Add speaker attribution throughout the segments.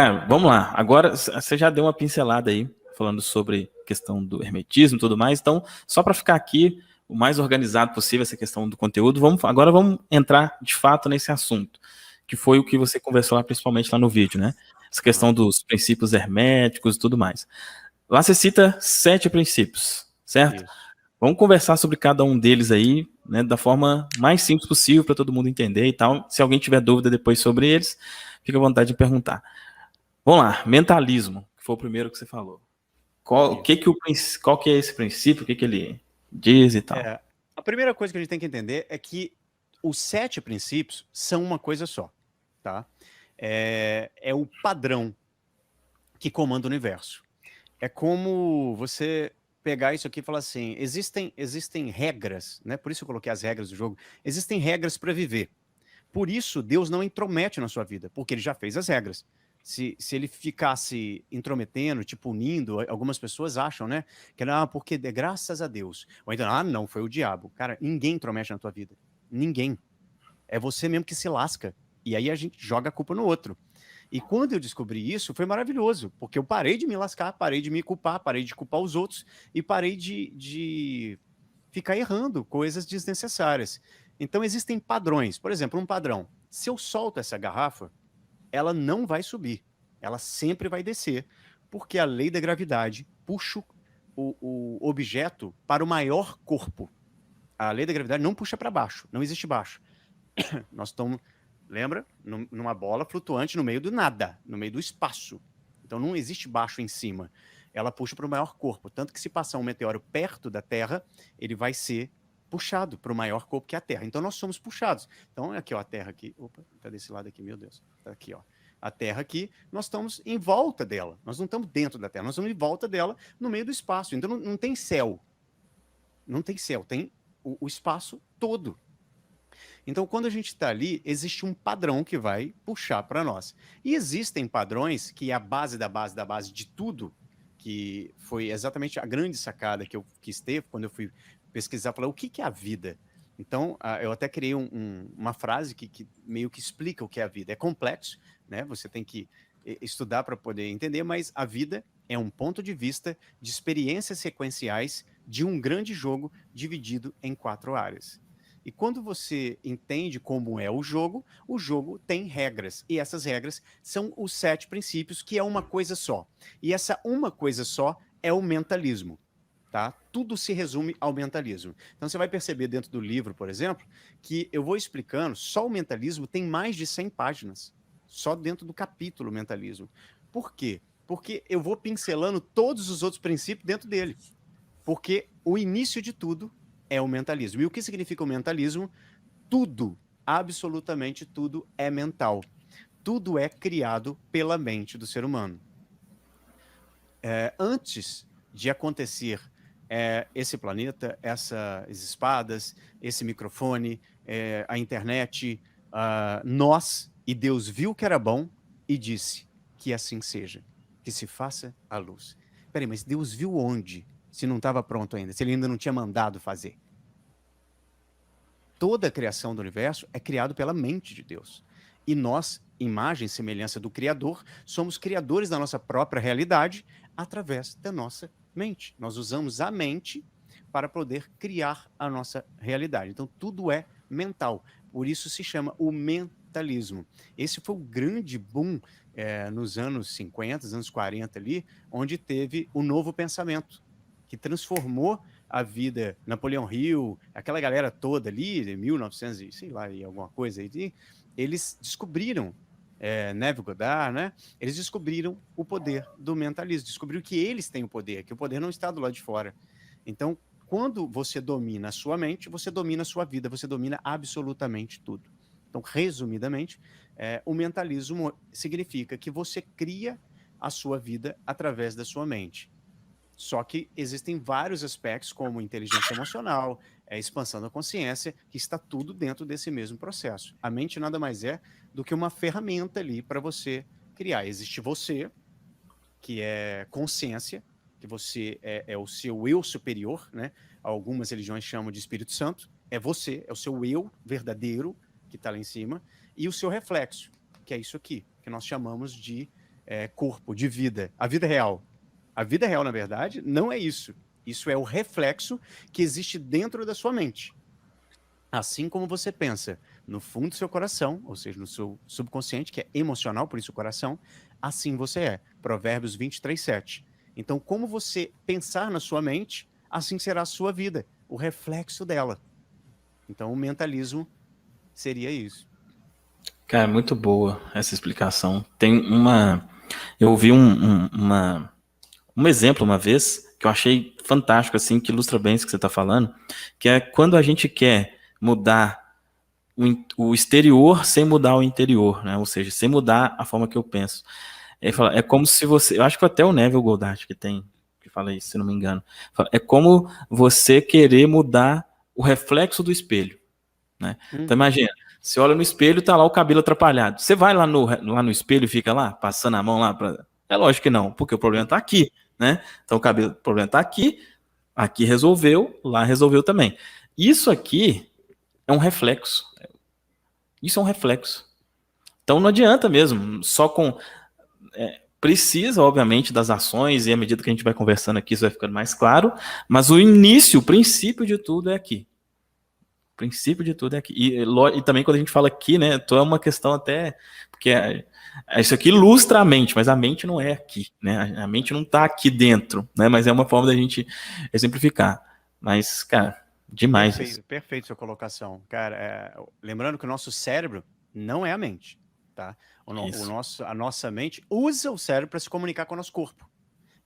Speaker 1: Cara, vamos lá. Agora você já deu uma pincelada aí, falando sobre a questão do hermetismo e tudo mais. Então, só para ficar aqui o mais organizado possível essa questão do conteúdo, agora vamos entrar de fato nesse assunto, que foi o que você conversou lá, principalmente lá no vídeo, né? Essa questão dos princípios herméticos e tudo mais. Lá você cita 7 princípios, certo?
Speaker 2: Isso.
Speaker 1: Vamos conversar sobre cada um deles aí, né, da forma mais simples possível para todo mundo entender e tal. Se alguém tiver dúvida depois sobre eles, fica à vontade de perguntar. Vamos lá, mentalismo, que foi o primeiro que você falou. Qual que é esse princípio, o que ele diz e tal?
Speaker 2: A primeira coisa que a gente tem que entender é que os 7 princípios são uma coisa só, tá? É o padrão que comanda o universo. É como você pegar isso aqui e falar assim, existem regras, né? Por isso eu coloquei as regras do jogo. Existem regras para viver. Por isso, Deus não intromete na sua vida, porque ele já fez as regras. Se ele ficasse intrometendo, te punindo, algumas pessoas acham, né? Que porque graças a Deus. Ou então, não, foi o diabo. Cara, ninguém intromete na tua vida. Ninguém. É você mesmo que se lasca. E aí a gente joga a culpa no outro. E quando eu descobri isso, foi maravilhoso, porque eu parei de me lascar, parei de me culpar, parei de culpar os outros e parei de ficar errando coisas desnecessárias. Então existem padrões. Por exemplo, um padrão. Se eu solto essa garrafa, ela não vai subir. Ela sempre vai descer, porque a lei da gravidade puxa o objeto para o maior corpo. A lei da gravidade não puxa para baixo, não existe baixo. Nós estamos, lembra? Numa bola flutuante no meio do nada, no meio do espaço. Então não existe baixo em cima. Ela puxa para o maior corpo. Tanto que se passar um meteoro perto da Terra, ele vai ser puxado para o maior corpo que é a Terra. Então nós somos puxados. Então aqui, ó, a Terra aqui. Opa, tá desse lado aqui, meu Deus. Tá aqui, ó. A Terra aqui, nós estamos em volta dela. Nós não estamos dentro da Terra, nós estamos em volta dela, no meio do espaço. Então não tem céu. Não tem céu, tem o espaço todo. Então, quando a gente está ali, existe um padrão que vai puxar para nós. E existem padrões que é a base da base da base de tudo, que foi exatamente a grande sacada que eu quis ter quando eu fui pesquisar, falar o que é a vida. Então, eu até criei uma frase que meio que explica o que é a vida. É complexo, né? Você tem que estudar para poder entender, mas a vida é um ponto de vista de experiências sequenciais de um grande jogo dividido em 4 áreas. E quando você entende como é o jogo tem regras. E essas regras são os 7 princípios, que é uma coisa só. E essa uma coisa só é o mentalismo. Tá? Tudo se resume ao mentalismo. Então você vai perceber dentro do livro, por exemplo, que eu vou explicando, só o mentalismo tem mais de 100 páginas. Só dentro do capítulo mentalismo. Por quê? Porque eu vou pincelando todos os outros princípios dentro dele. Porque o início de tudo é o mentalismo. E o que significa o mentalismo? Tudo, absolutamente tudo é mental. Tudo é criado pela mente do ser humano. Antes de acontecer esse planeta, essas espadas, esse microfone, a internet, nós, e Deus viu que era bom e disse que assim seja, que se faça a luz. Peraí, mas Deus viu onde? Se não estava pronto ainda, se ele ainda não tinha mandado fazer. Toda a criação do universo é criado pela mente de Deus. E nós, imagem e semelhança do Criador, somos criadores da nossa própria realidade através da nossa mente. Nós usamos a mente para poder criar a nossa realidade. Então, tudo é mental. Por isso se chama o mentalismo. Esse foi o grande boom nos anos 50, anos 40 ali, onde teve o novo pensamento, que transformou a vida, Napoleão Hill, aquela galera toda ali, de 1900 e sei lá, e alguma coisa aí, eles descobriram, Neville Goddard, né? Eles descobriram o poder do mentalismo, descobriram que eles têm o poder, que o poder não está do lado de fora. Então, quando você domina a sua mente, você domina a sua vida, você domina absolutamente tudo. Então, resumidamente, o mentalismo significa que você cria a sua vida através da sua mente. Só que existem vários aspectos, como inteligência emocional, expansão da consciência, que está tudo dentro desse mesmo processo. A mente nada mais é do que uma ferramenta ali para você criar. Existe você, que é consciência, que você é o seu eu superior, né? Algumas religiões chamam de Espírito Santo. É você, é o seu eu verdadeiro, que está lá em cima, e o seu reflexo, que é isso aqui, que nós chamamos de corpo, de vida, a vida real. A vida real, na verdade, não é isso. Isso é o reflexo que existe dentro da sua mente. Assim como você pensa no fundo do seu coração, ou seja, no seu subconsciente, que é emocional, por isso o coração, assim você é. Provérbios 23:7. Então, como você pensar na sua mente, assim será a sua vida, o reflexo dela. Então, o mentalismo seria isso.
Speaker 1: Cara, muito boa essa explicação. Tem uma. Eu ouvi um exemplo uma vez que eu achei fantástico, assim, que ilustra bem isso que você está falando, que é quando a gente quer mudar o exterior sem mudar o interior, né? Ou seja, sem mudar a forma que eu penso. Ele fala, é como se você. Eu acho que até o Neville Goddard que fala isso, se não me engano. Fala, é como você querer mudar o reflexo do espelho, né? Então imagina, você olha no espelho e tá lá o cabelo atrapalhado. Você vai lá no espelho e fica lá, passando a mão lá pra... É lógico que não, porque o problema tá aqui, né? Então o problema tá aqui resolveu, lá resolveu também. Isso aqui é um reflexo. Isso é um reflexo. Então não adianta mesmo, só com... Precisa, obviamente, das ações, e à medida que a gente vai conversando aqui, isso vai ficando mais claro, mas o início, o princípio de tudo é aqui. O princípio de tudo é aqui. E também quando a gente fala aqui, né, então é uma questão até, porque isso aqui ilustra a mente, mas a mente não é aqui, né, a mente não está aqui dentro, né, mas é uma forma da gente exemplificar. Mas, cara, demais isso.
Speaker 2: Perfeito sua colocação. Cara, lembrando que o nosso cérebro não é a mente, tá? A nossa mente usa o cérebro para se comunicar com o nosso corpo.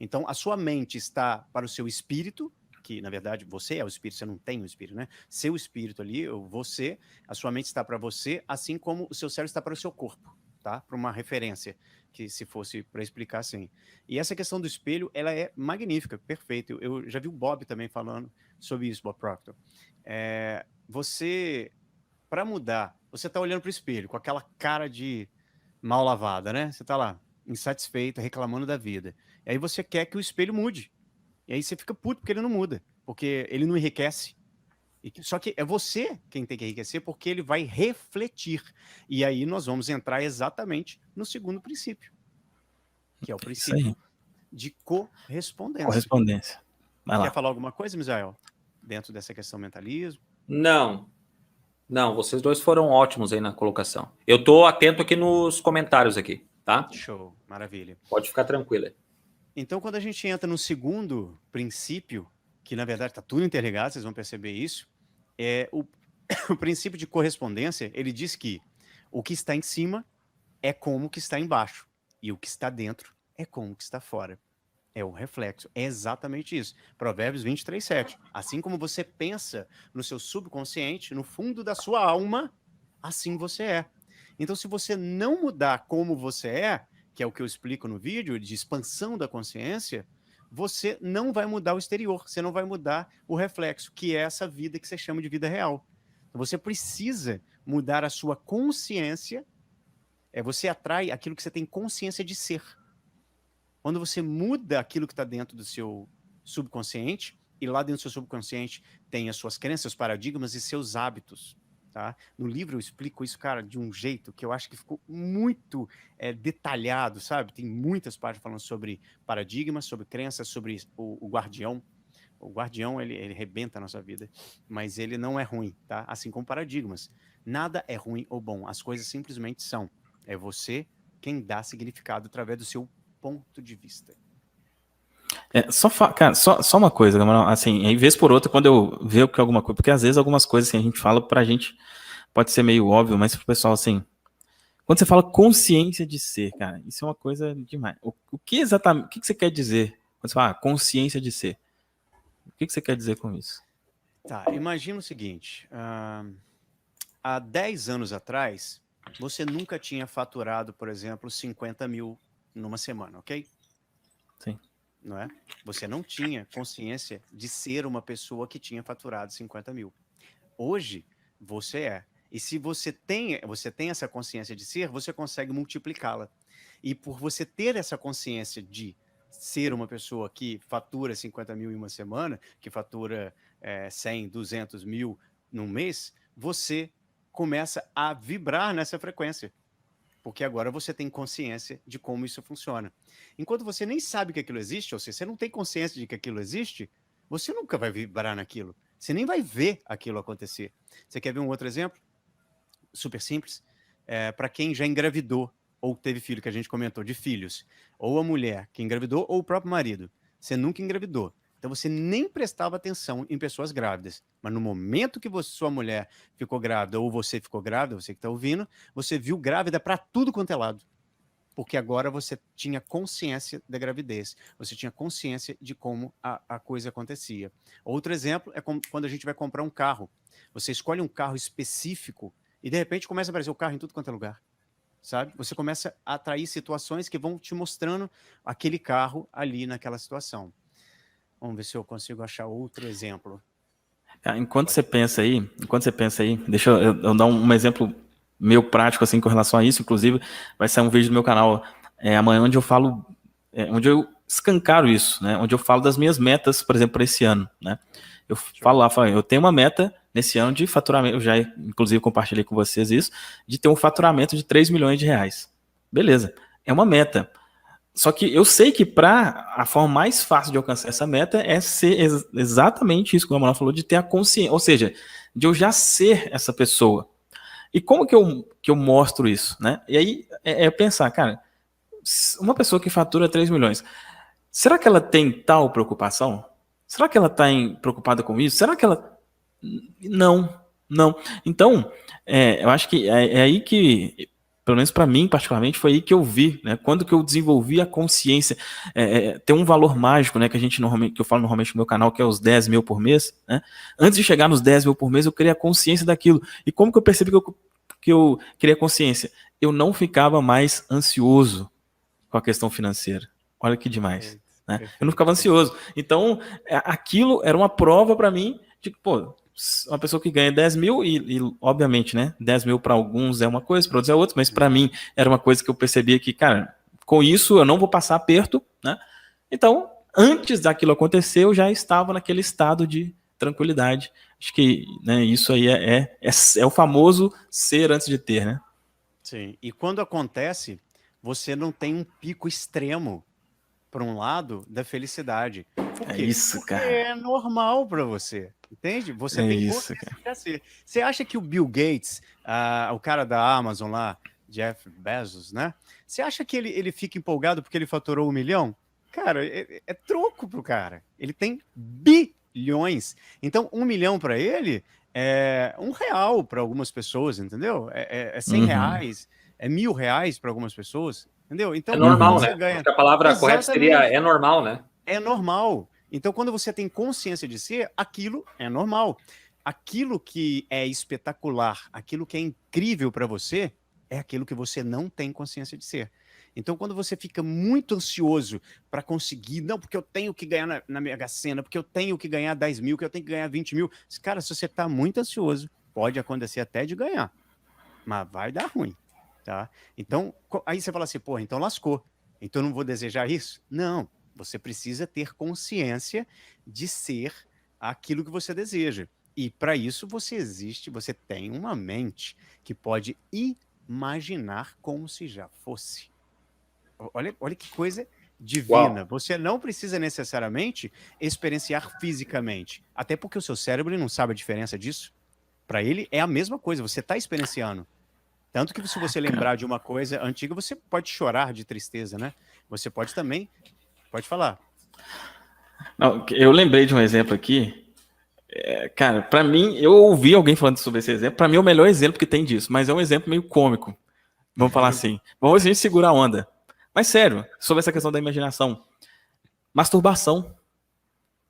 Speaker 2: Então, a sua mente está para o seu espírito, que na verdade você é o espírito, você não tem o espírito, né? Seu espírito ali, você, a sua mente está para você, assim como o seu cérebro está para o seu corpo, tá? Para uma referência, que se fosse para explicar assim. E essa questão do espelho, ela é magnífica, perfeita. Eu já vi o Bob também falando sobre isso, Bob Proctor. Você, para mudar, você está olhando para o espelho com aquela cara de mal lavada, né? Você está lá, insatisfeito, reclamando da vida. E aí você quer que o espelho mude. E aí você fica puto porque ele não muda, porque ele não enriquece. Só que é você quem tem que enriquecer, porque ele vai refletir. E aí nós vamos entrar exatamente no segundo princípio, que é o princípio de correspondência.
Speaker 1: Correspondência. Vai lá.
Speaker 2: Quer falar alguma coisa, Misael, dentro dessa questão mentalismo?
Speaker 3: Não, vocês dois foram ótimos aí na colocação. Eu tô atento aqui nos comentários aqui, tá?
Speaker 2: Show, maravilha.
Speaker 3: Pode ficar tranquila.
Speaker 2: Então, quando a gente entra no segundo princípio, que na verdade está tudo interligado, vocês vão perceber isso, o princípio de correspondência, ele diz que o que está em cima é como o que está embaixo, e o que está dentro é como o que está fora. É o reflexo, é exatamente isso. Provérbios 23:7. Assim como você pensa no seu subconsciente, no fundo da sua alma, assim você é. Então, se você não mudar como você é, que é o que eu explico no vídeo, de expansão da consciência, você não vai mudar o exterior, você não vai mudar o reflexo, que é essa vida que você chama de vida real. Então, você precisa mudar a sua consciência, você atrai aquilo que você tem consciência de ser. Quando você muda aquilo que está dentro do seu subconsciente, e lá dentro do seu subconsciente tem as suas crenças, seus paradigmas e seus hábitos. Tá? No livro eu explico isso, cara, de um jeito que eu acho que ficou muito detalhado, sabe? Tem muitas páginas falando sobre paradigmas, sobre crenças, sobre o guardião. O guardião, ele rebenta a nossa vida, mas ele não é ruim, tá? Assim como paradigmas. Nada é ruim ou bom, as coisas simplesmente são. É você quem dá significado através do seu ponto de vista.
Speaker 1: Cara, só uma coisa, assim, em vez por outra, quando eu vejo que alguma coisa, porque às vezes algumas coisas que a gente fala pra gente pode ser meio óbvio, mas pro pessoal, assim, quando você fala consciência de ser, cara, isso é uma coisa demais. O que exatamente, o que você quer dizer quando você fala consciência de ser? O que você quer dizer com isso?
Speaker 2: Tá, imagina o seguinte, há 10 anos atrás, você nunca tinha faturado, por exemplo, 50 mil numa semana, ok?
Speaker 1: Sim.
Speaker 2: Não é? Você não tinha consciência de ser uma pessoa que tinha faturado 50 mil. Hoje, você é. E se você tem essa consciência de ser, você consegue multiplicá-la. E por você ter essa consciência de ser uma pessoa que fatura 50 mil em uma semana, que fatura 100, 200 mil num mês, você começa a vibrar nessa frequência. porque agora você tem consciência de como isso funciona. Enquanto você nem sabe que aquilo existe, ou seja, você não tem consciência de que aquilo existe, você nunca vai vibrar naquilo. Você nem vai ver aquilo acontecer. Você quer ver um outro exemplo? Super simples. Para quem já engravidou ou teve filho, que a gente comentou, de filhos, ou a mulher que engravidou, ou o próprio marido. Você nunca engravidou. Então você nem prestava atenção em pessoas grávidas. Mas no momento que sua mulher ficou grávida, ou você ficou grávida, você que está ouvindo, você viu grávida para tudo quanto é lado. Porque agora você tinha consciência da gravidez. Você tinha consciência de como a coisa acontecia. Outro exemplo é quando a gente vai comprar um carro. Você escolhe um carro específico e de repente começa a aparecer o carro em tudo quanto é lugar. Sabe? Você começa a atrair situações que vão te mostrando aquele carro ali naquela situação. Vamos ver se eu consigo achar outro exemplo.
Speaker 1: Enquanto você pensa aí, deixa eu dar um exemplo meu prático assim com relação a isso. Inclusive, vai sair um vídeo do meu canal amanhã onde eu falo, onde eu escancaro isso, né? Onde eu falo das minhas metas, por exemplo, para esse ano, né? Eu falo lá, eu tenho uma meta nesse ano de faturamento, eu já inclusive compartilhei com vocês isso, de ter um faturamento de 3 milhões de reais. Beleza, é uma meta. Só que eu sei que a forma mais fácil de alcançar essa meta é ser exatamente isso que o Manuel falou, de ter a consciência, ou seja, de eu já ser essa pessoa. E como que eu mostro isso, né? E aí pensar, cara, uma pessoa que fatura 3 milhões, será que ela tem tal preocupação? Será que ela está preocupada com isso? Será que ela... Não. Então, eu acho que é aí que... Pelo menos para mim, particularmente, foi aí que eu vi, né? Quando que eu desenvolvi a consciência. Tem um valor mágico, né? Que eu falo normalmente no meu canal, que é os 10 mil por mês, né? Antes de chegar nos 10 mil por mês, eu criei a consciência daquilo. E como que eu percebi que eu criei a consciência? Eu não ficava mais ansioso com a questão financeira. Olha que demais. Né? Eu não ficava ansioso. Então, aquilo era uma prova para mim de que, pô, uma pessoa que ganha 10 mil e obviamente, né, 10 mil para alguns é uma coisa, para outros é outra, mas para mim era uma coisa que eu percebia que, cara, com isso eu não vou passar aperto, né? Então, antes daquilo acontecer, eu já estava naquele estado de tranquilidade. Acho que, né, isso aí é o famoso ser antes de ter, né?
Speaker 2: Sim, e quando acontece, você não tem um pico extremo para um lado da felicidade. Por quê?
Speaker 1: Isso,
Speaker 2: porque
Speaker 1: cara.
Speaker 2: É normal para você, entende? Você tem
Speaker 1: isso,
Speaker 2: consciência de ser. Você acha que o Bill Gates, o cara da Amazon lá, Jeff Bezos, né? Você acha que ele fica empolgado porque ele faturou 1 milhão? Cara, é troco pro cara. Ele tem bilhões. Então, 1 milhão para ele é R$1 para algumas pessoas, entendeu? É 100 reais, é R$1.000 para algumas pessoas. Entendeu? Então,
Speaker 3: é normal,
Speaker 2: você
Speaker 3: né?
Speaker 2: ganha...
Speaker 3: A palavra correta seria é normal, né?
Speaker 2: É normal. Então, quando você tem consciência de ser, aquilo é normal. Aquilo que é espetacular, aquilo que é incrível para você, é aquilo que você não tem consciência de ser. Então, quando você fica muito ansioso para conseguir, não, porque eu tenho que ganhar na Mega Sena, porque eu tenho que ganhar 10 mil, que eu tenho que ganhar 20 mil. Cara, se você está muito ansioso, pode acontecer até de ganhar, mas vai dar ruim. Tá? Então, aí você fala assim, porra, então lascou. Então eu não vou desejar isso? Não, você precisa ter consciência de ser aquilo que você deseja. E para isso você tem uma mente que pode imaginar como se já fosse. Olha que coisa divina. Uau. Você não precisa necessariamente experienciar fisicamente. Até porque o seu cérebro não sabe a diferença disso. Para ele é a mesma coisa, você está experienciando. Tanto que se você lembrar de uma coisa antiga, você pode chorar de tristeza, né? Você pode também... Pode falar.
Speaker 1: Não, eu lembrei de um exemplo aqui. Cara, para mim, eu ouvi alguém falando sobre esse exemplo. Para mim é o melhor exemplo que tem disso, mas é um exemplo meio cômico. Vamos falar assim. Vamos ver se a gente segura a onda. Mas sério, sobre essa questão da imaginação. Masturbação.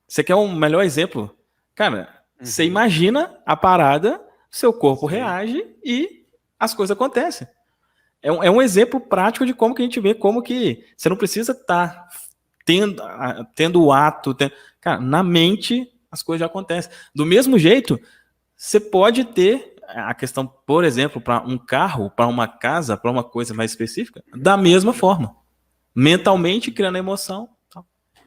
Speaker 1: Você quer um melhor exemplo? Cara, você imagina a parada, seu corpo reage e as coisas acontecem. É um exemplo prático de como que a gente vê como que você não precisa estar tendo o ato. Cara, na mente as coisas já acontecem. Do mesmo jeito, você pode ter a questão, por exemplo, para um carro, para uma casa, para uma coisa mais específica, da mesma forma. Mentalmente, criando a emoção,